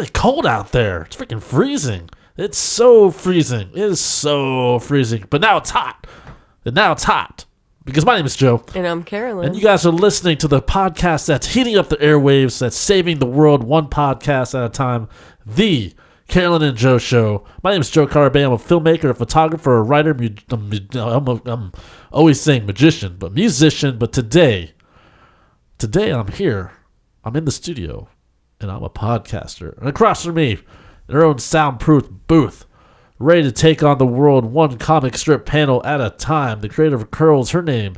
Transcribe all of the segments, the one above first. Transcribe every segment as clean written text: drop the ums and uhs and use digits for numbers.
really cold out there. It's freaking freezing. It's so freezing. It is so freezing. But now it's hot. And now it's hot. Because my name is Joe. And I'm Carolyn. And you guys are listening to the podcast that's heating up the airwaves, that's saving the world one podcast at a time. The Carolyn and Joe Show. My name is Joe Carabeo. I'm a filmmaker, a photographer, a writer. I'm always saying magician, but musician. But today I'm here. I'm in the studio, and I'm a podcaster. And across from me, in her own soundproof booth, ready to take on the world one comic strip panel at a time. The creator of Curls, her name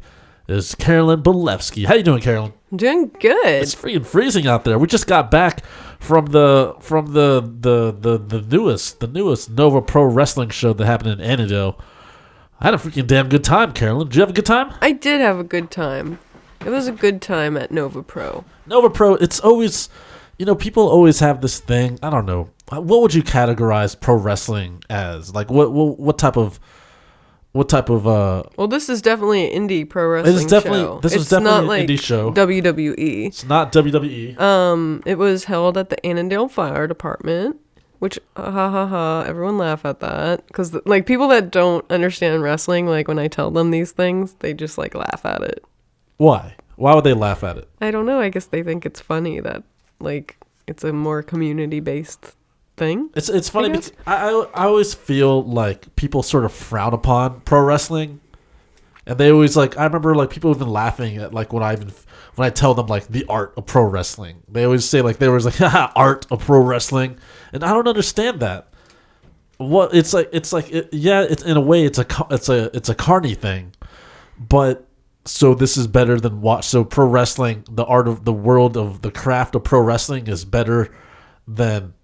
is Carolyn Belefski. How you doing, Carolyn? I'm doing good. It's freaking freezing out there. We just got back from the newest Nova Pro Wrestling show that happened in Annandale. I had a freaking damn good time, Carolyn. Did you have a good time? I did have a good time. It was a good time at Nova Pro. Nova Pro, it's always, people always have this thing. I don't know. What would you categorize pro wrestling as? Like, what type of Well, this is definitely an indie pro wrestling show. This is definitely an indie show. WWE. It's not WWE. It was held at the Annandale Fire Department, which everyone laugh at that because like people that don't understand wrestling, like when I tell them these things, they just like laugh at it. Why? Why would they laugh at it? I don't know. I guess they think it's funny that like it's a more community based thing. It's funny because I always feel like people sort of frown upon pro wrestling, and they always like. I remember like people even laughing at like when I tell them like the art of pro wrestling. They always say like art of pro wrestling, and I don't understand that. What it's in a way it's a carny thing, but. So this is better than watch. So pro wrestling, the art of the world of the craft of pro wrestling is better than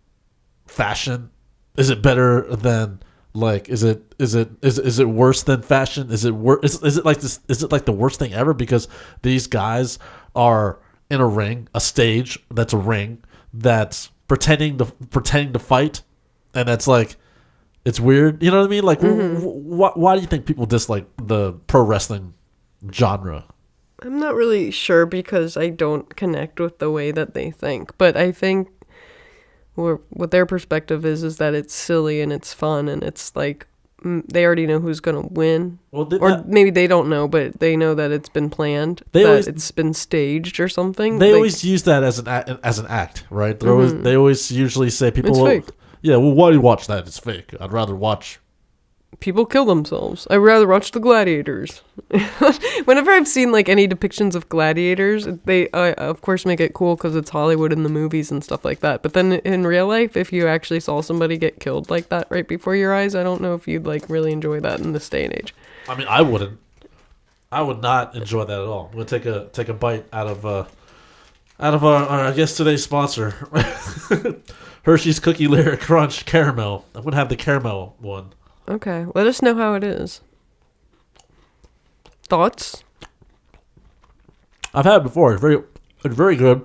fashion. Is it better than like? Is it worse than fashion? Is it Is it like this? Is it like the worst thing ever? Because these guys are in a ring, a stage that's a ring that's pretending to fight, and that's like it's weird. You know what I mean? Like, why do you think people dislike the pro wrestling genre? I'm not really sure because I don't connect with the way that they think, but I think what their perspective is that it's silly and it's fun and it's like they already know who's gonna win, maybe they don't know, but they know that it's been planned, it's been staged or something. They always use that as an act, right? They always usually say people, it's fake. Yeah, well, why do you watch that? It's fake. I'd rather watch. People kill themselves. I'd rather watch the gladiators. Whenever I've seen like any depictions of gladiators, they of course make it cool because it's Hollywood in the movies and stuff like that. But then in real life, if you actually saw somebody get killed like that right before your eyes, I don't know if you'd like really enjoy that in this day and age. I mean, I wouldn't. I would not enjoy that at all. I'm gonna take a bite out of our I guess today's sponsor, Hershey's Cookie Layer Crunch Caramel. I'm gonna have the caramel one. Okay, let us know how it is. Thoughts? I've had it before. It's very good.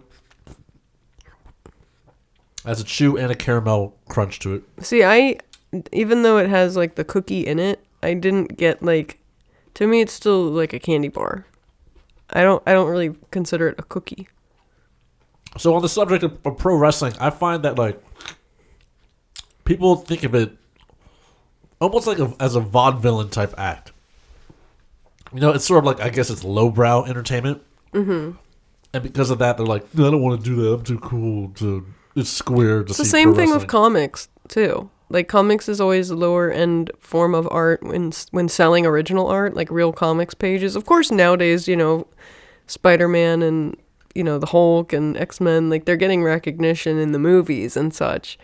Has a chew and a caramel crunch to it. See, even though it has like the cookie in it, I didn't get like. To me, it's still like a candy bar. I don't really consider it a cookie. So on the subject of pro wrestling, I find that like people think of it almost like as a vaudevillain type act. It's sort of like, I guess it's lowbrow entertainment. Mm-hmm. And because of that, they're like, no, I don't want to do that. I'm too cool it's square to see. It's the same thing with comics, too. Like, comics is always a lower end form of art when selling original art, like real comics pages. Of course, nowadays, Spider-Man and, the Hulk and X-Men, like, they're getting recognition in the movies and such.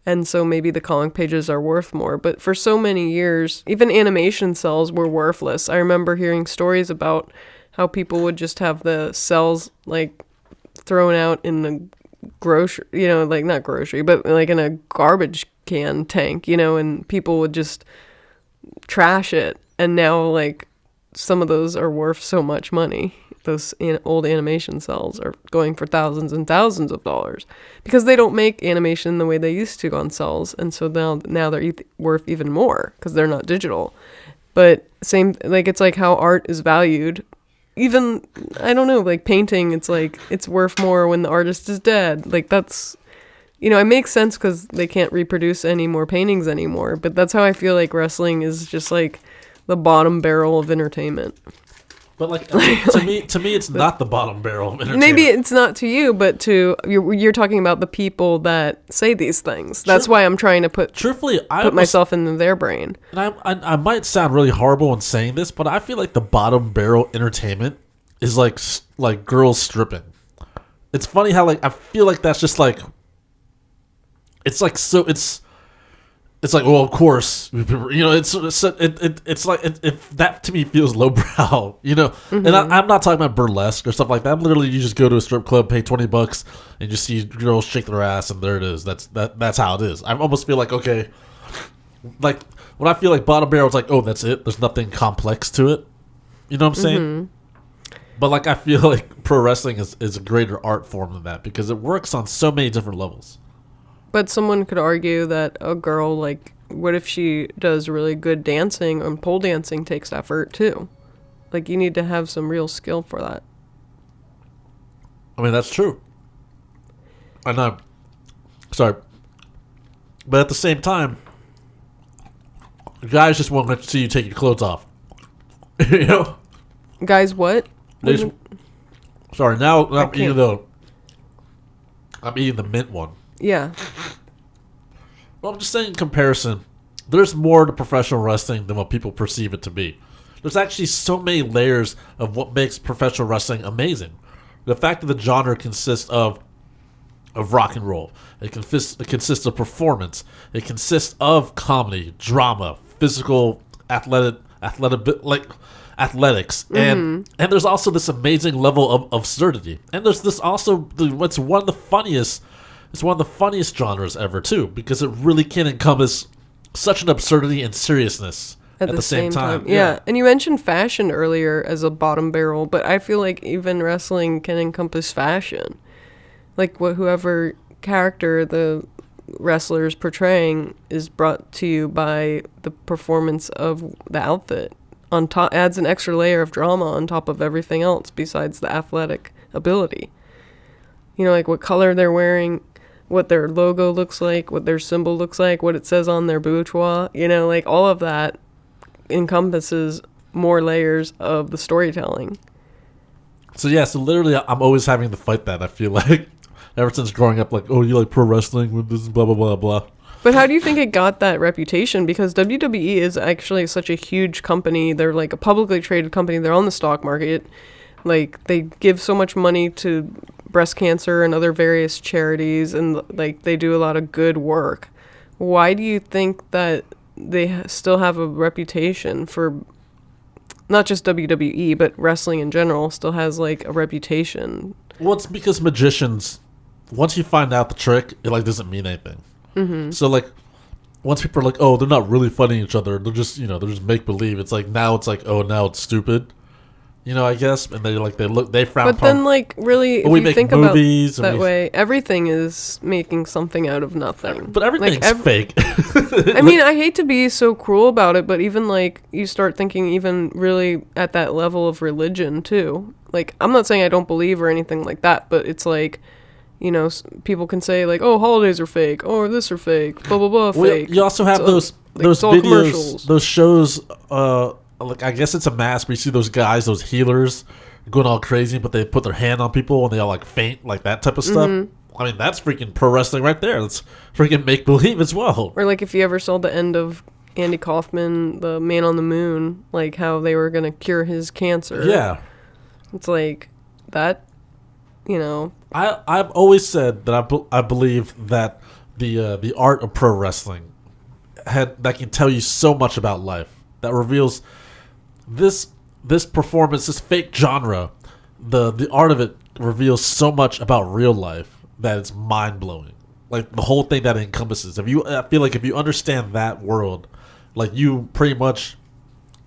And so maybe the comic pages are worth more. But for so many years, even animation cells were worthless. I remember hearing stories about how people would just have the cells, like, thrown out in the grocery, like, not grocery, but, like, in a garbage can tank, and people would just trash it. And now, like, some of those are worth so much money. Those old animation cells are going for thousands and thousands of dollars because they don't make animation the way they used to on cells, and so now they're worth even more because they're not digital. But same, like, it's like how art is valued. Even, I don't know, like painting, it's like it's worth more when the artist is dead. Like, that's you know, it makes sense because they can't reproduce any more paintings anymore. But that's how I feel like wrestling is just like the bottom barrel of entertainment. But like to me, it's not the bottom barrel of entertainment. Maybe it's not to you, but to you're talking about the people that say these things. That's why I'm trying to put myself in their brain. And I might sound really horrible in saying this, but I feel like the bottom barrel entertainment is like girls stripping. It's funny how like I feel like that's just like it's like so it's like, well, of course, you know, it's like if that to me feels lowbrow, you know. Mm-hmm. And I'm not talking about burlesque or stuff like that. I'm literally, you just go to a strip club, pay $20, and you see girls shake their ass, and there it is. That's how it is. I almost feel like, okay, like when I feel like bottom barrel, it's like, oh, that's it. There's nothing complex to it. You know what I'm saying? Mm-hmm. But like I feel like pro wrestling is a greater art form than that because it works on so many different levels. But someone could argue that a girl, like, what if she does really good dancing, and pole dancing takes effort too? Like, you need to have some real skill for that. I mean, that's true. I know. Sorry. But at the same time, guys just want to see you take your clothes off. You know? Guys, what? Sorry, now I'm eating the mint one. Yeah. Well, I'm just saying in comparison, there's more to professional wrestling than what people perceive it to be. There's actually so many layers of what makes professional wrestling amazing. The fact that the genre consists of rock and roll. It consists of performance. It consists of comedy, drama, physical, athletics, mm-hmm. and there's also this amazing level of absurdity. And there's this also what's one of the funniest. It's one of the funniest genres ever, too, because it really can encompass such an absurdity and seriousness at the same time. Yeah, and you mentioned fashion earlier as a bottom barrel, but I feel like even wrestling can encompass fashion. Like, whoever character the wrestler's portraying is brought to you by the performance of the outfit. On top, adds an extra layer of drama on top of everything else besides the athletic ability. You know, like what color they're wearing, what their logo looks like, what their symbol looks like, what it says on their bourgeois, you know, like all of that encompasses more layers of the storytelling. So literally I'm always having to fight that, I feel like. Ever since growing up, like, oh, you like pro wrestling with this, blah, blah, blah, blah. But how do you think it got that reputation? Because WWE is actually such a huge company. They're like a publicly traded company. They're on the stock market. Like, they give so much money to breast cancer and other various charities, and like they do a lot of good work. Why do you think that they still have a reputation for not just WWE, but wrestling in general still has like a reputation? Well, it's because magicians, once you find out the trick, it like doesn't mean anything. Mm-hmm. So like once people are like, oh, they're not really fighting each other, they're just make believe. It's like now it's like, oh, now it's stupid. You know, I guess, and they frown upon. But then, like, really, if you think about it that way, everything is making something out of nothing. But everything's fake. I mean, I hate to be so cruel about it, but even, like, you start thinking even really at that level of religion, too. Like, I'm not saying I don't believe or anything like that, but it's like, you know, people can say, like, oh, holidays are fake, or this are fake, blah, blah, blah, fake. You also have those videos, those shows, like, I guess it's a mask where you see those guys, those healers, going all crazy, but they put their hand on people and they all, like, faint, like that type of stuff. Mm-hmm. I mean, that's freaking pro wrestling right there. That's freaking make-believe as well. Or, like, if you ever saw the end of Andy Kaufman, the Man on the Moon, like, how they were going to cure his cancer. Yeah. It's like, that, you know. I've always said that I believe that the art of pro wrestling that can tell you so much about life, that reveals this performance, this fake genre, the art of it reveals so much about real life that it's mind-blowing. Like, the whole thing that it encompasses. I feel like if you understand that world, like, you pretty much,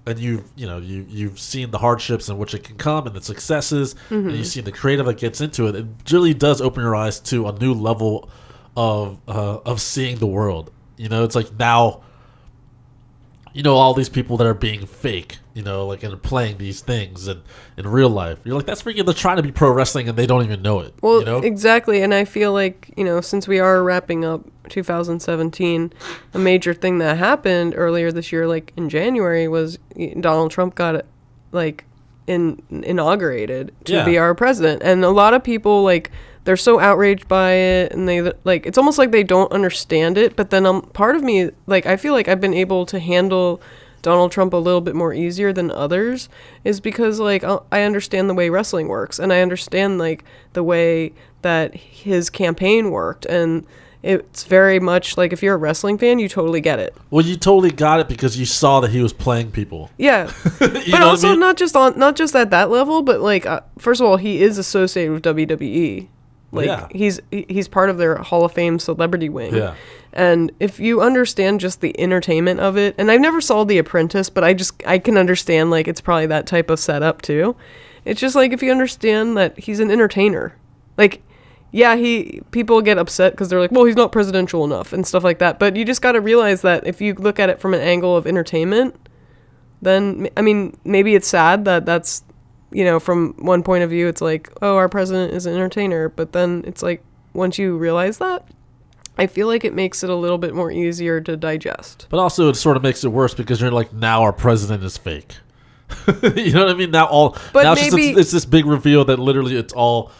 and you've seen the hardships in which it can come and the successes, mm-hmm. and you've seen the creative that gets into it, it really does open your eyes to a new level of seeing the world. You know, it's like now all these people that are being fake, like, and playing these things in real life. You're like, that's freaking, they're trying to be pro wrestling and they don't even know it. Well, exactly. And I feel like, since we are wrapping up 2017, a major thing that happened earlier this year, like in January, was Donald Trump got, like, inaugurated to be our president. And a lot of people, like, they're so outraged by it, and they, like, it's almost like they don't understand it. But then part of me, like, I feel like I've been able to handle Donald Trump a little bit more easier than others, is because, like, I understand the way wrestling works, and I understand, like, the way that his campaign worked, and it's very much like, if you're a wrestling fan, you totally get it. Well, you totally got it because you saw that he was playing people. Yeah, but also I mean? not just at that level, but, like, first of all, he is associated with WWE. Like, he's part of their Hall of Fame celebrity wing. Yeah. And if you understand just the entertainment of it, and I never saw The Apprentice, but I can understand, like, it's probably that type of setup too. It's just like, if you understand that he's an entertainer, like, yeah, people get upset because they're like, well, he's not presidential enough and stuff like that. But you just got to realize that if you look at it from an angle of entertainment, then, I mean, maybe it's sad that that's, from one point of view, it's like, oh, our president is an entertainer. But then it's like, once you realize that, I feel like it makes it a little bit more easier to digest. But also it sort of makes it worse because you're like, now our president is fake. You know what I mean? Now it's this big reveal that literally it's all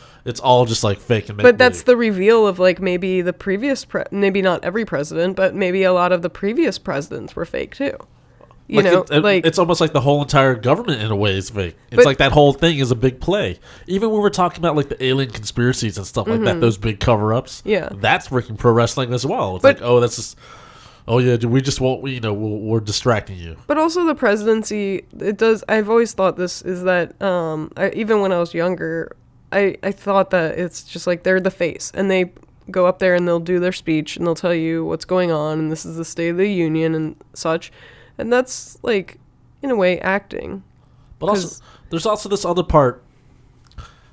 just like fake and make But that's the reveal of, like, maybe the previous maybe not every president, but maybe a lot of the previous presidents were fake too. It's almost like the whole entire government in a way is fake. It's like that whole thing is a big play. Even when we're talking about, like, the alien conspiracies and stuff like that, those big cover-ups, that's freaking pro wrestling as well. It's like, oh, that's just, oh yeah, we just won't, we're distracting you. But also the presidency, it does. I've always thought this is that, even when I was younger, I thought that it's just like they're the face, and they go up there and they'll do their speech and they'll tell you what's going on, and this is the State of the Union and such. And that's, like, in a way, acting. But also, there's also this other part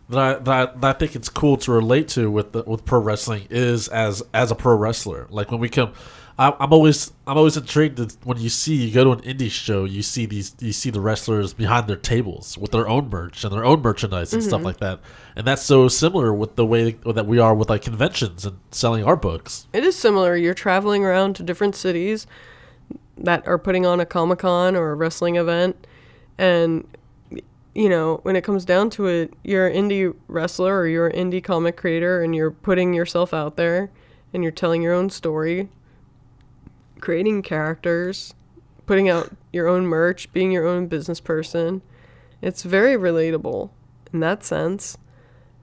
that I think it's cool to relate to with pro wrestling is as a pro wrestler. Like, when we come, I'm always intrigued when you go to an indie show, you see the wrestlers behind their tables with their own merch and their own merchandise and stuff like that. And that's so similar with the way that we are with, like, conventions and selling our books. It is similar. You're traveling around to different cities that are putting on a Comic-Con or a wrestling event, and when it comes down to it, you're an indie wrestler or you're an indie comic creator, and you're putting yourself out there and you're telling your own story, creating characters, putting out your own merch, being your own business person. It's very relatable in that sense.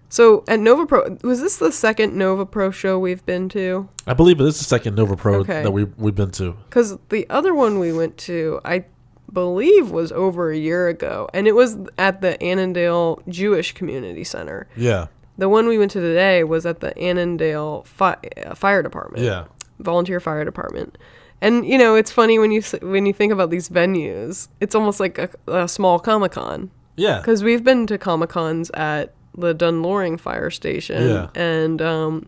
So at Nova Pro, was this the second Nova Pro show we've been to? I believe it is the second Nova Pro that we've been to. Because the other one we went to, I believe, was over a year ago, and it was at the Annandale Jewish Community Center. Yeah. The one we went to today was at the Annandale Fire Department. Yeah. Volunteer Fire Department. And, it's funny when you think about these venues, it's almost like a small Comic-Con. Yeah. Because we've been to Comic-Cons at the Dunloring Fire Station, and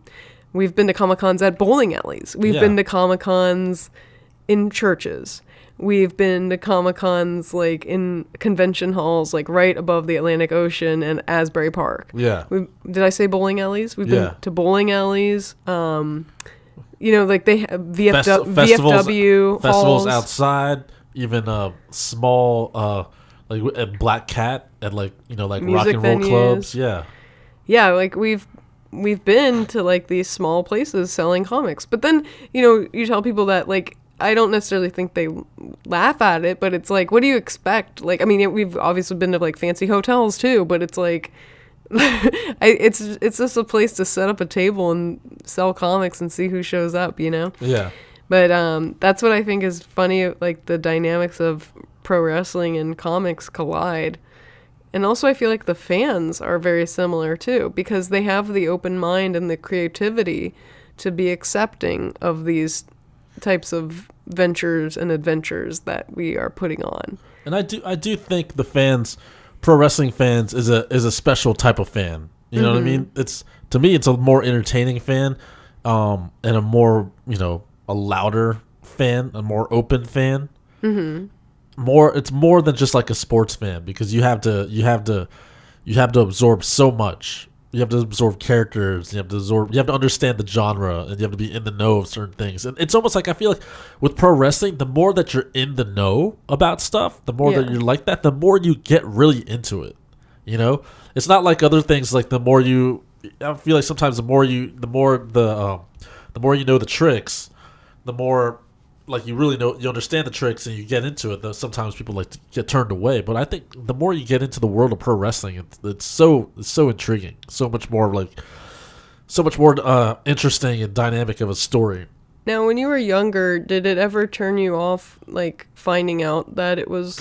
we've been to Comic-Cons at bowling alleys. We've been to Comic-Cons in churches. We've been to Comic-Cons, like, in convention halls, like, right above the Atlantic Ocean and Asbury Park. Yeah. Did I say bowling alleys? We've been to bowling alleys. Like, they have VFW festivals halls. outside, even small like at Black Cat at, like, like music rock and roll venues. clubs. Yeah, like we've been to, like, these small places selling comics. But then, you tell people that, like, I don't necessarily think they laugh at it, but it's like, what do you expect? Like, I mean, we've obviously been to, like, fancy hotels too, but it's like, it's just a place to set up a table and sell comics and see who shows up, Yeah. But that's what I think is funny, like, the dynamics of pro wrestling and comics collide. And also I feel like the fans are very similar too, because they have the open mind and the creativity to be accepting of these types of ventures and adventures that we are putting on. And I do think the fans, pro wrestling fans, is a special type of fan. You know what I mean? To me it's a more entertaining fan, and a more, a louder fan, a more open fan. More, it's more than just like a sports fan, because you have to absorb so much. You have to absorb characters. You have to understand the genre, and you have to be in the know of certain things. And it's almost like, I feel like with pro wrestling, the more that you're in the know about stuff, the more that you're like that, the more you get really into it. You know, it's not like other things. Like the more you, I feel like sometimes the more you know the tricks, the more like you understand the tricks and you get into it. Though sometimes people like to get turned away, but I think the more you get into the world of pro wrestling, it's so intriguing, so much more interesting and dynamic of a story. Now, when you were younger, did it ever turn you off, like finding out that it was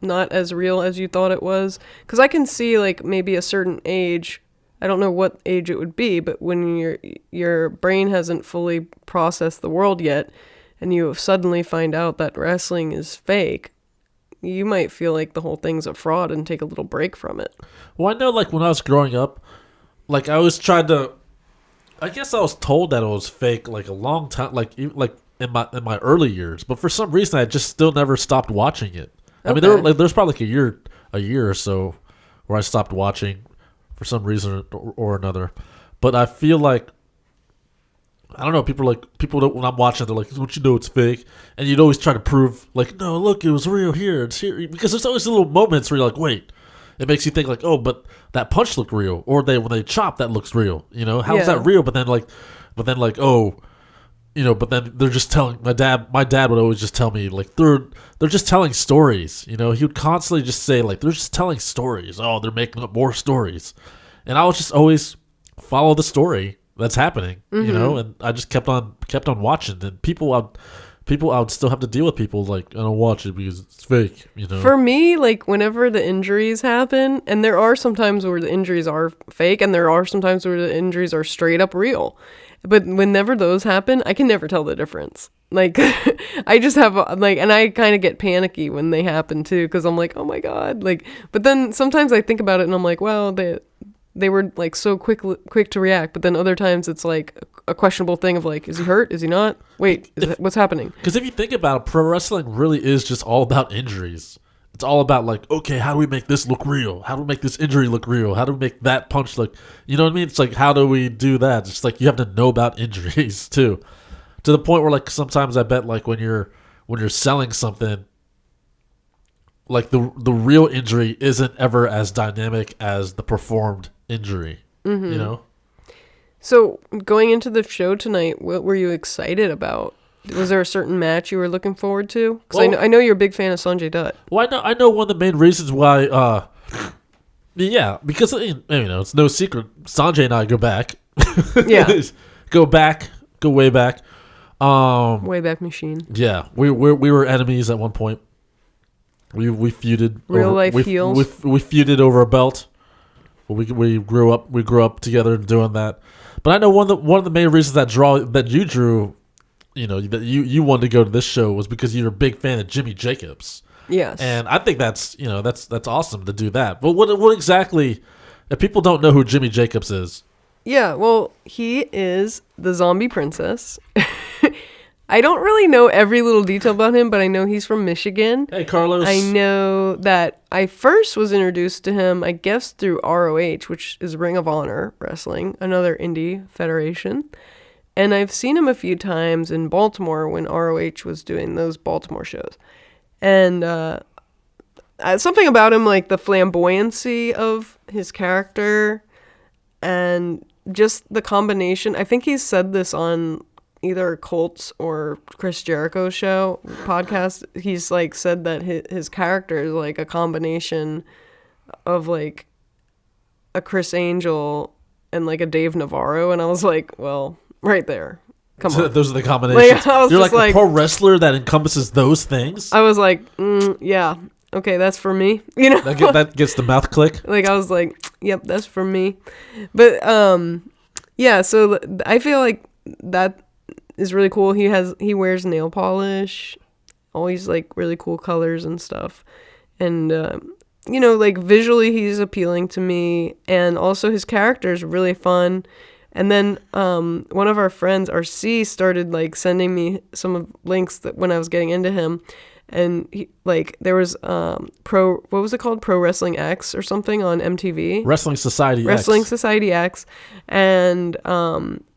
not as real as you thought it was? Because I can see like maybe a certain age. I don't know what age it would be, but when your brain hasn't fully processed the world yet, and you suddenly find out that wrestling is fake, you might feel like the whole thing's a fraud and take a little break from it. Well, I know, like, when I was growing up, like, I always tried to, I guess I was told that it was fake, like, a long time, like in my early years, but for some reason I just still never stopped watching it. I mean, there's probably like a year or so where I stopped watching for some reason or another, but I feel like, I don't know, people don't, when I'm watching, they're like, don't you know it's fake? And you'd always try to prove, like, no, look, it was real here. It's here. Because there's always little moments where you're like, wait. It makes you think, like, oh, but that punch looked real. Or when they chop, that looks real. You know, how is that real? But then, oh, you know, but then they're just telling, my dad would always just tell me, like, they're just telling stories. You know, he would constantly just say, like, they're just telling stories. Oh, they're making up more stories. And I would just always follow the story that's happening, you know, and I just kept on watching, and I would still have to deal with people like, I don't watch it because it's fake, you know. For me, like, whenever the injuries happen, and there are some times where the injuries are fake, and there are some times where the injuries are straight up real, but whenever those happen, I can never tell the difference. Like, I just have, like, and I kind of get panicky when they happen too, because I'm like, oh my God, like, but then sometimes I think about it and I'm like, well, they were like so quick to react, but then other times it's like a questionable thing of like, is he hurt? Is he not? Wait, what's happening? Because if you think about it, pro wrestling really is just all about injuries. It's all about like, okay, how do we make this look real? How do we make this injury look real? How do we make that punch look, you know what I mean? It's like, how do we do that? It's like you have to know about injuries too, to the point where like sometimes I bet like when you're selling something, like the real injury isn't ever as dynamic as the performed injury, you know? So going into the show tonight, what were you excited about? Was there a certain match you were looking forward to? Because I know you're a big fan of Sanjay Dutt. Well, I know one of the main reasons why, yeah, because, you know, it's no secret, Sanjay and I go back. Yeah. go way back. Way back machine. Yeah, we were enemies at one point. We feuded. Real life heels. We feuded over a belt. We grew up together doing that. But I know one of the main reasons that you drew, you know, that you wanted to go to this show was because you're a big fan of Jimmy Jacobs. Yes. And I think that's awesome to do that. But what exactly, if people don't know who Jimmy Jacobs is? Yeah, well, he is the zombie princess. I don't really know every little detail about him, but I know he's from Michigan. Hey, Carlos. I know that I first was introduced to him, I guess, through ROH, which is Ring of Honor Wrestling, another indie federation. And I've seen him a few times in Baltimore when ROH was doing those Baltimore shows. And something about him, like the flamboyancy of his character and just the combination. I think he's said this on either Colts or Chris Jericho's show podcast. He's like said that his character is like a combination of like a Chris Angel and like a Dave Navarro, and I was like, well, right there, come on. Those are the combinations. Like, you're like a pro wrestler that encompasses those things. I was like, yeah, okay, that's for me, you know. That gets the mouth click. Like I was like, yep, that's for me. But yeah, so I feel like that is really cool. He wears nail polish, always like really cool colors and stuff. And you know, like visually he's appealing to me, and also his character is really fun. And then one of our friends, RC, started like sending me some of links that when I was getting into him. And he, like there was what was it called? Pro Wrestling X or something on MTV. Wrestling Society X. And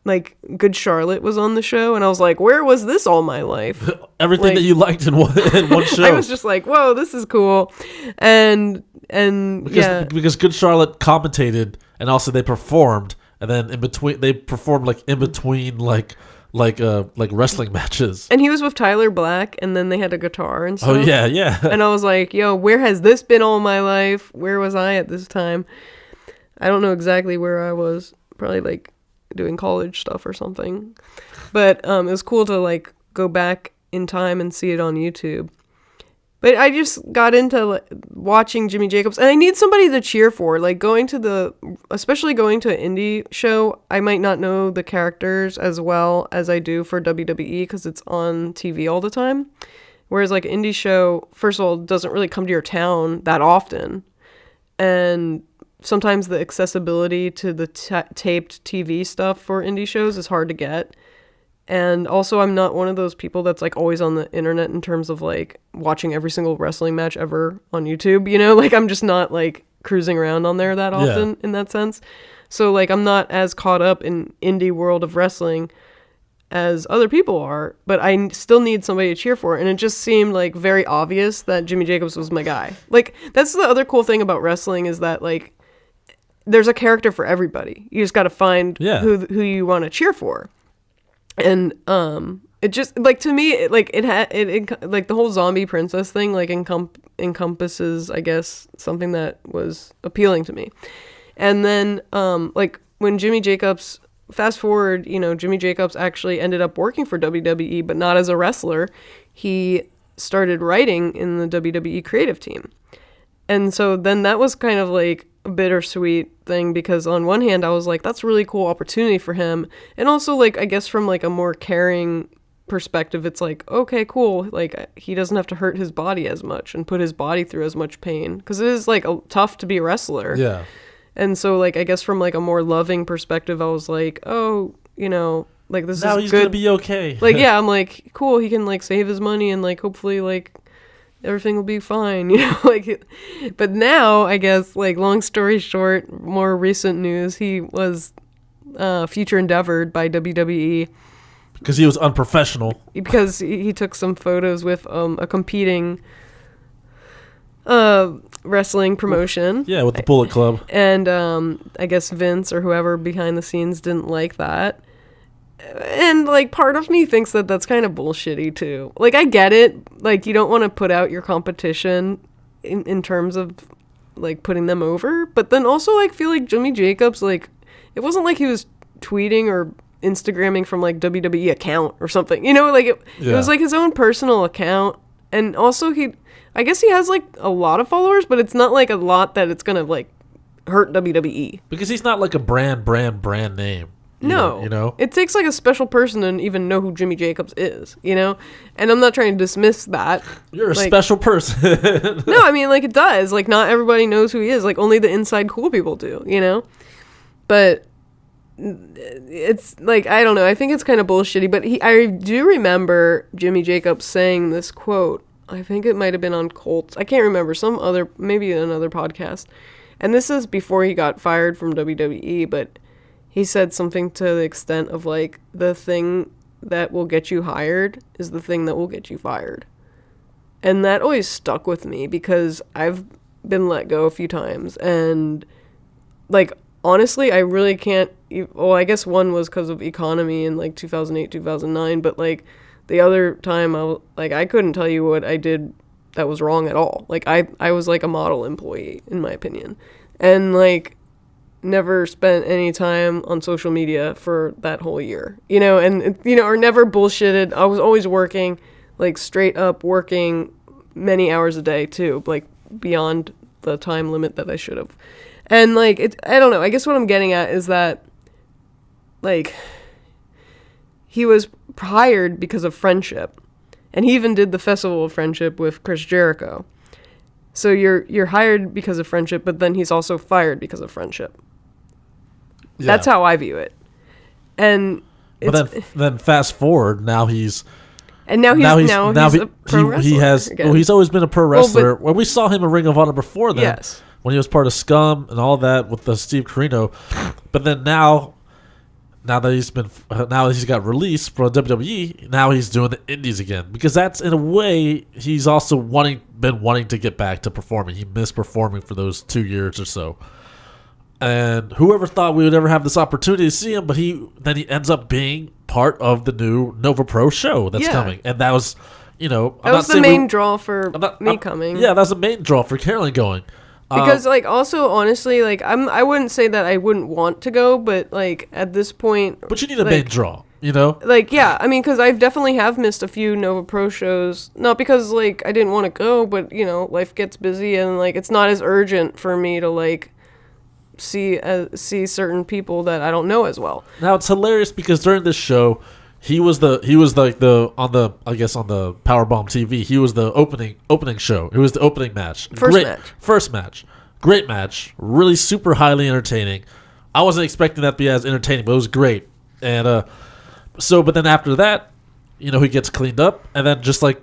like Good Charlotte was on the show, and I was like, where was this all my life? Everything like, that you liked in one show. I was just like, whoa, this is cool. And because Good Charlotte commentated, and also they performed, and then they performed like in between like wrestling matches. And he was with Tyler Black, and then they had a guitar and stuff. Oh yeah. And I was like, yo, where has this been all my life? Where was I at this time? I don't know exactly where I was. Probably like doing college stuff or something. But it was cool to like go back in time and see it on YouTube. But I just got into like, watching Jimmy Jacobs, and I need somebody to cheer for. Like especially going to an indie show, I might not know the characters as well as I do for WWE because it's on TV all the time. Whereas like an indie show, first of all, doesn't really come to your town that often. And sometimes the accessibility to the taped TV stuff for indie shows is hard to get. And also, I'm not one of those people that's like always on the internet in terms of like watching every single wrestling match ever on YouTube, you know? Like I'm just not like cruising around on there that often in that sense. So like I'm not as caught up in indie world of wrestling as other people are, but I still need somebody to cheer for. And it just seemed like very obvious that Jimmy Jacobs was my guy. Like that's the other cool thing about wrestling is that like there's a character for everybody. You just got to find who you want to cheer for. And it just like to me it like it like the whole zombie princess thing like encompasses I guess something that was appealing to me. And then like when Jimmy Jacobs, fast forward, you know, Jimmy Jacobs actually ended up working for WWE, but not as a wrestler. He started writing in the WWE creative team. And so then that was kind of like a bittersweet thing because on one hand I was like, that's a really cool opportunity for him. And also like, I guess from like a more caring perspective, it's like, okay, cool. Like he doesn't have to hurt his body as much and put his body through as much pain because it is like tough to be a wrestler. Yeah. And so like, I guess from like a more loving perspective, I was like, oh, you know, like this now is he's good. Gonna be okay. Like, yeah, I'm like, cool. He can like save his money and like, hopefully like, everything will be fine, you know, like, but now I guess like long story short, more recent news, he was future endeavored by WWE because he was unprofessional because he took some photos with a competing wrestling promotion. With the Bullet Club. And I guess Vince or whoever behind the scenes didn't like that. And, like, part of me thinks that that's kind of bullshitty, too. Like, I get it. Like, you don't want to put out your competition in terms of, like, putting them over. But then also, like, feel like Jimmy Jacobs, like, it wasn't like he was tweeting or Instagramming from, like, WWE account or something. You know, like, it was, like, his own personal account. And also, I guess he has, like, a lot of followers, but it's not, like, a lot that it's gonna, like, hurt WWE. Because he's not, like, a brand name. No, you know, it takes like a special person to even know who Jimmy Jacobs is, you know, and I'm not trying to dismiss that. You're a like, special person. No, I mean, like it does. Like not everybody knows who he is. Like only the inside cool people do, you know. But it's like I don't know. I think it's kind of bullshitty. But I do remember Jimmy Jacobs saying this quote. I think it might have been on Colts. I can't remember. Maybe another podcast. And this is before he got fired from WWE, but. He said something to the extent of, like, the thing that will get you hired is the thing that will get you fired. And that always stuck with me because I've been let go a few times. And, like, honestly, I really can't... Well, I guess one was because of economy in, like, 2008, 2009. But, like, the other time, I couldn't tell you what I did that was wrong at all. Like, I was, like, a model employee, in my opinion. And, like... never spent any time on social media for that whole year, you know, and, you know, or never bullshitted. I was always working, like, straight up working many hours a day, too, like, beyond the time limit that I should have. And, like, I don't know, I guess what I'm getting at is that, like, he was hired because of friendship, and he even did the Festival of Friendship with Chris Jericho. So you're hired because of friendship, but then he's also fired because of friendship. Yeah. That's how I view it. And But then fast forward, now he's a pro wrestler. He's always been a pro wrestler. When we saw him in Ring of Honor before then, yes, when he was part of Scum and all that with the Steve Corino, but then now that he's got released from WWE, now he's doing the indies again, because that's, in a way, he's also been wanting to get back to performing. He missed performing for those 2 years or so. And whoever thought we would ever have this opportunity to see him, but he ends up being part of the new Nova Pro show that's coming. And that was, that was the main draw for me coming. Yeah, that was the main draw for Carolyn going. Because, also, honestly, I wouldn't say that I wouldn't want to go, but, at this point... But you need a main draw, because I definitely have missed a few Nova Pro shows. Not because, I didn't want to go, but, life gets busy and, it's not as urgent for me to, see certain people that I don't know as well. Now, it's hilarious because during this show... He was on the Powerbomb TV. He was the opening show. It was the opening match. First match. Great match. Really super highly entertaining. I wasn't expecting that to be as entertaining, but it was great. And but then after that, he gets cleaned up, and then just like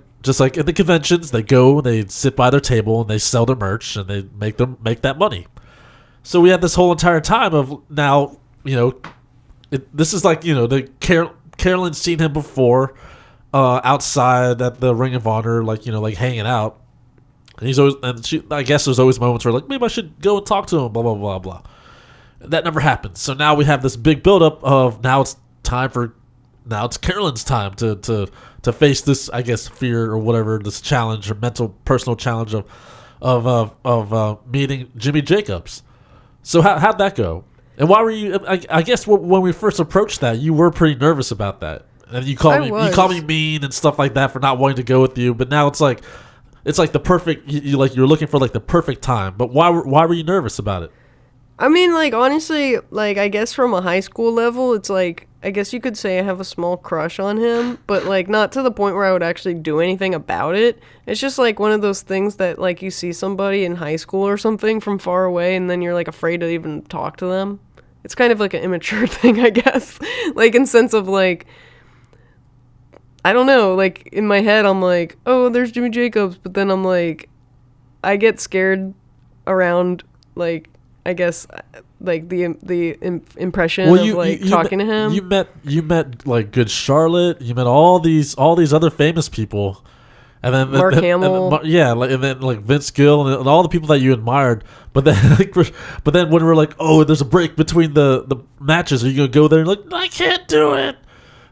in the conventions, they sit by their table and they sell their merch and they make that money. So we had this whole entire time of now, this is Carolyn's seen him before outside at the Ring of Honor, hanging out. And I guess there's always moments where maybe I should go and talk to him, blah, blah, blah, blah. That never happened. So now we have this big buildup of now it's Carolyn's time to face this, I guess, fear or whatever, this challenge or personal challenge of meeting Jimmy Jacobs. So how'd that go? And why were you? I guess when we first approached that, you were pretty nervous about that, and you called me mean and stuff like that for not wanting to go with you. But now it's like the perfect. You're looking for the perfect time. But why were you nervous about it? I mean, honestly, I guess from a high school level, it's I guess you could say I have a small crush on him, but not to the point where I would actually do anything about it. It's just one of those things that you see somebody in high school or something from far away, and then you're afraid to even talk to them. It's kind of an immature thing, I guess. In sense of I don't know, in my head I'm oh, there's Jimmy Jacobs, but then I'm I get scared around I guess the impression of talking to him. You met Good Charlotte. You met all these other famous people, and then Mark Hamill. And then Vince Gill and all the people that you admired. But then when we're oh, there's a break between the matches, are you gonna go there? And I can't do it.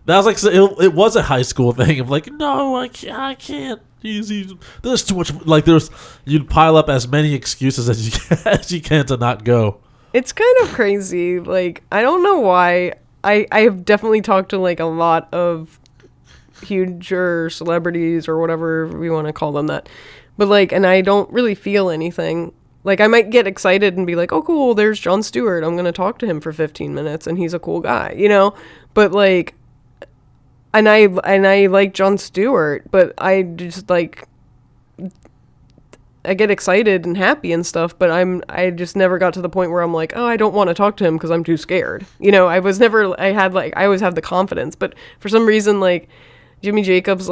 That was it was a high school thing of no, I can't. There's too much. You'd pile up as many excuses as you can to not go. It's kind of crazy. I don't know why. I have definitely talked to a lot of huger celebrities or whatever we want to call them that, but and I don't really feel anything. I might get excited and be oh cool, there's Jon Stewart, I'm gonna talk to him for 15 minutes and he's a cool guy, but and I like Jon Stewart, but I just I get excited and happy and stuff, but I just never got to the point where I'm oh, I don't want to talk to him because I'm too scared. I always have the confidence, but for some reason Jimmy Jacobs,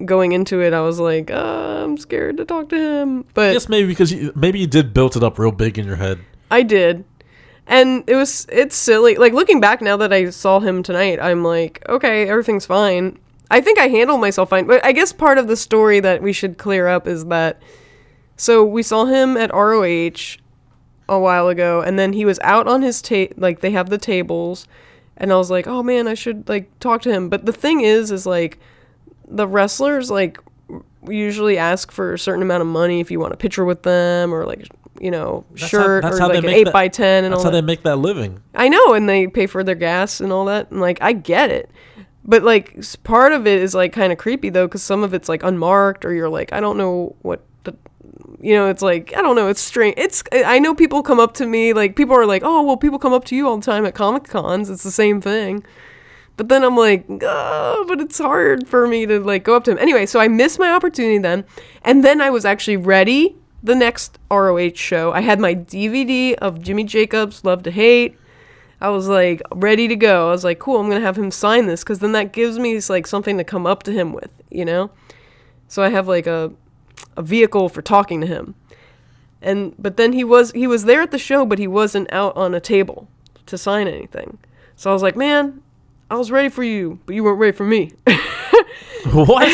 going into it, I was I'm scared to talk to him. But I guess maybe because you did build it up real big in your head. I did. And it's silly. Looking back now that I saw him tonight, I'm okay, everything's fine. I think I handled myself fine. But I guess part of the story that we should clear up is that, so we saw him at ROH a while ago, and then he was out on his they have the tables, and I was oh man, I should talk to him. But the thing is the wrestlers usually ask for a certain amount of money if you want a picture with them, or shirt, or an 8x10 and all that. That's how they make that living. I know, and they pay for their gas and all that, and I get it. But part of it is kind of creepy though, because some of it's unmarked, or you're I don't know what it's I don't know, it's strange. I know people come up to me, people are oh well, people come up to you all the time at Comic Cons, it's the same thing. But then I'm but it's hard for me to go up to him. Anyway, so I missed my opportunity then. And then I was actually ready the next ROH show. I had my DVD of Jimmy Jacobs, Love to Hate. I was like ready to go. I was like, cool, I'm going to have him sign this, because then that gives me like something to come up to him with, you know? So I have like a vehicle for talking to him. But then he was there at the show, but he wasn't out on a table to sign anything. So I was like, man, I was ready for you, but you weren't ready for me. What?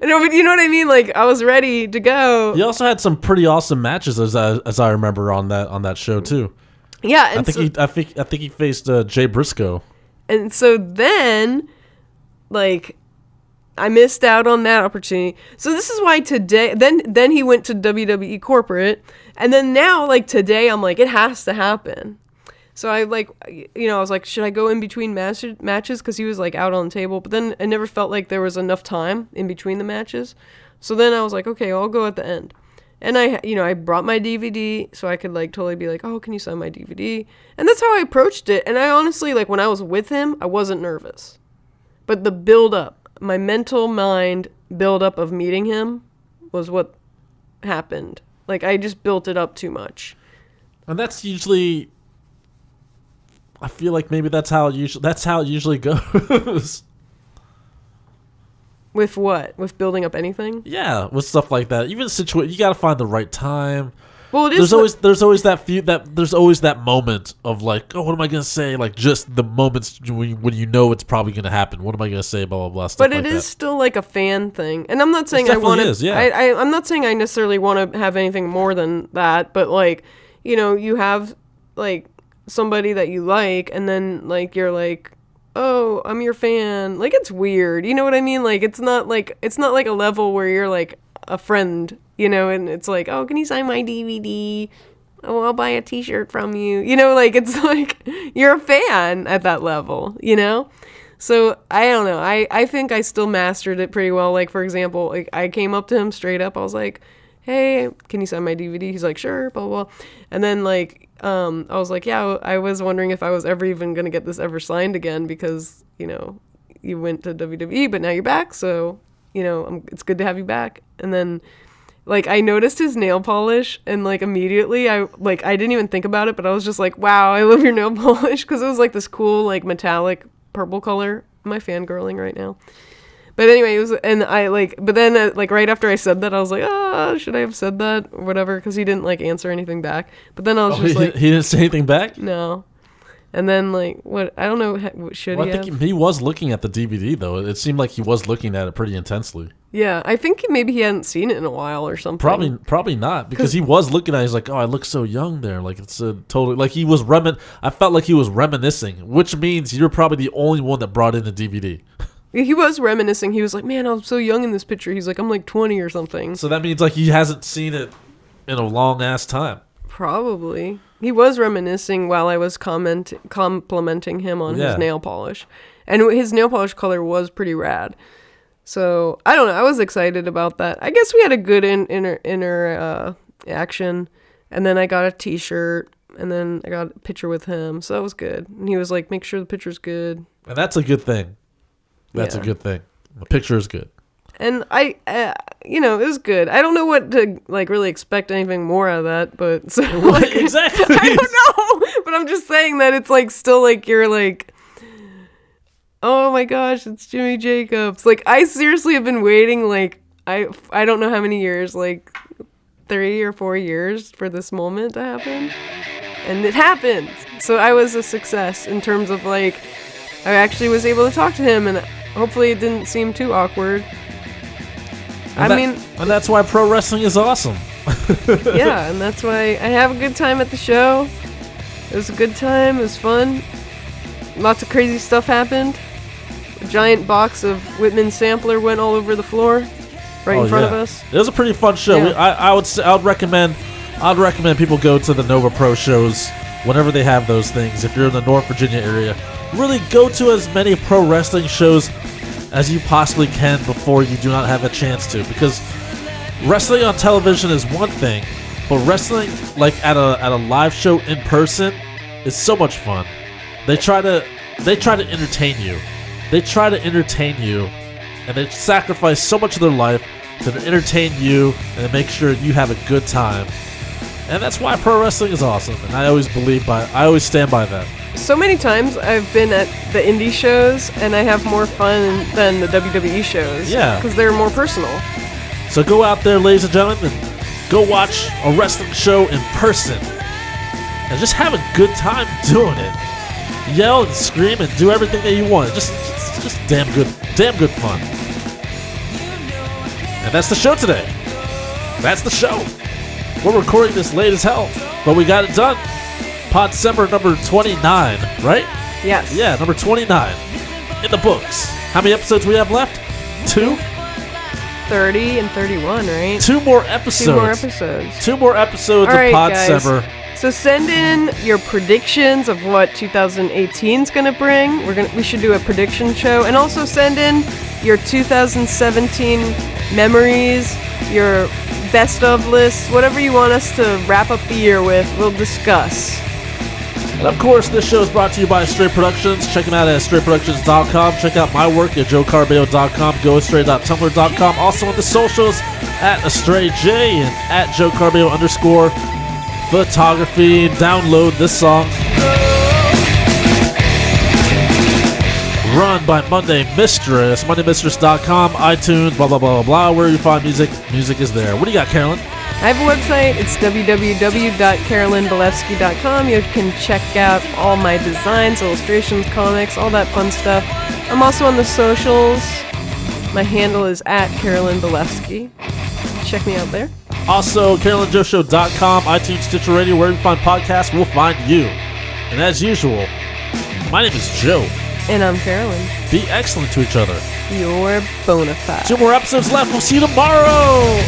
No, but you know what I mean? Like, I was ready to go. You also had some pretty awesome matches, as I remember, on that show too. Yeah, and I think he faced Jay Briscoe. And so then, like, I missed out on that opportunity. So this is why today, then he went to WWE corporate, and then now, like, today, I'm like, it has to happen. So I, like, you know, I was like, should I go in between matches? Because he was, like, out on the table. But then I never felt like there was enough time in between the matches. So then I was like, okay, I'll go at the end. And I brought my DVD so I could, like, totally be like, oh, can you sign my DVD? And that's how I approached it. And I honestly, like, when I was with him, I wasn't nervous. But the build-up, my mental mind build-up of meeting him was what happened. Like, I just built it up too much. And that's usually... I feel like maybe that's how it usually goes. With what? With building up anything? Yeah, with stuff like that. Even you got to find the right time. Well, it is. There's always that moment of like, oh, what am I gonna say? Like, just the moments when you know it's probably gonna happen. What am I gonna say? Blah blah blah. Stuff but it like is that. Still like a fan thing, and I'm not saying I want to. Yeah. I'm not saying I necessarily want to have anything more than that. But like, you know, you have like somebody that you like, and then like you're like, oh, I'm your fan. Like, it's weird. You know what I mean? Like, it's not like a level where you're like a friend, you know, and it's like, oh, can you sign my DVD? Oh, I'll buy a t-shirt from you. You know, like, it's like you're a fan at that level, you know? So I don't know. I think I still mastered it pretty well. Like, for example, like, I came up to him straight up. I was like, hey, can you sign my DVD? He's like, sure, blah, blah, blah. And then, like, I was like, yeah, I was wondering if I was ever even going to get this ever signed again because, you know, you went to WWE, but now you're back. So, you know, it's good to have you back. And then, like, I noticed his nail polish, and, like, immediately I didn't even think about it, but I was just like, wow, I love your nail polish, because it was, like, this cool, like, metallic purple color. Am I fangirling right now? But anyway, it was, and I, like, but then, like, right after I said that, I was like, should I have said that, or whatever, because he didn't, like, answer anything back. But then I was just like... He didn't say anything back? No. And then, like, what, I don't know, should he have? I think he was looking at the DVD, though. It seemed like he was looking at it pretty intensely. Yeah, I think maybe he hadn't seen it in a while or something. Probably not, because he was looking at it. He's like, oh, I look so young there. Like, it's a totally, like, he was I felt like he was reminiscing, which means you're probably the only one that brought in the DVD. He was reminiscing. He was like, man, I was so young in this picture. He's like, I'm like 20 or something. So that means, like, he hasn't seen it in a long-ass time. Probably. He was reminiscing while I was complimenting him on his nail polish. And his nail polish color was pretty rad. So, I don't know. I was excited about that. I guess we had a good inner action. And then I got a t-shirt. And then I got a picture with him. So that was good. And he was like, make sure the picture's good. And that's a good thing. That's a good thing. The picture is good. And I, you know, it was good. I don't know what to, like, really expect anything more out of that, but... So, like, exactly. I don't know, but I'm just saying that it's, like, still, like, you're, like, oh, my gosh, it's Jimmy Jacobs. Like, I seriously have been waiting, like, I don't know how many years, like, 3 or 4 years for this moment to happen. And it happened. So I was a success in terms of, like, I actually was able to talk to him, and hopefully it didn't seem too awkward. And that's why pro wrestling is awesome. Yeah, and that's why I have a good time at the show. It was a good time. It was fun. Lots of crazy stuff happened. A giant box of Whitman sampler went all over the floor, right in front of us. It was a pretty fun show. Yeah. I'd recommend people go to the Nova Pro shows whenever they have those things. If you're in the North Virginia area, really go to as many pro wrestling shows as you possibly can before you do not have a chance to, because wrestling on television is one thing, but wrestling like at a live show in person is so much fun. They try to entertain you. They try to entertain you, and they sacrifice so much of their life to entertain you and to make sure you have a good time. And that's why pro wrestling is awesome, and I always stand by that. so many times I've been at the indie shows and I have more fun than the WWE shows. Yeah. Because they're more personal. So go out there, ladies and gentlemen, and go watch a wrestling show in person. And just have a good time doing it. Yell and scream and do everything that you want. Just damn good fun. And that's the show today. That's the show. We're recording this late as hell, but we got it done. Podcember number 29, right? Yes. Yeah, number 29 in the books. How many episodes we have left? 2? 30 and 31, right? 2 more episodes. 2 more episodes. 2 more episodes All right, of Podcember. guys. So send in your predictions of what 2018 is going to bring. We should do a prediction show, and also send in your 2017 memories, your best of lists, whatever you want us to wrap up the year with. We'll discuss. And of course, this show is brought to you by Astray Productions. Check them out at astrayproductions.com. Check out my work at joecarabeo.com, goastray.tumblr.com. Also on the socials at AstrayJ and at joecarabeo_ photography. Download this song. Run by Monday Mistress, mondaymistress.com, iTunes, blah, blah, blah, blah, blah. Where you find music, music is there. What do you got, Carolyn? I have a website. It's www.carolynbelefski.com. You can check out all my designs, illustrations, comics, all that fun stuff. I'm also on the socials. My handle is at Carolyn Belefski. Check me out there. Also, carolynjoeshow.com, iTunes, Stitcher Radio, wherever you find podcasts, we'll find you. And as usual, my name is Joe. And I'm Carolyn. Be excellent to each other. You're bona fide. 2 more episodes left. We'll see you tomorrow.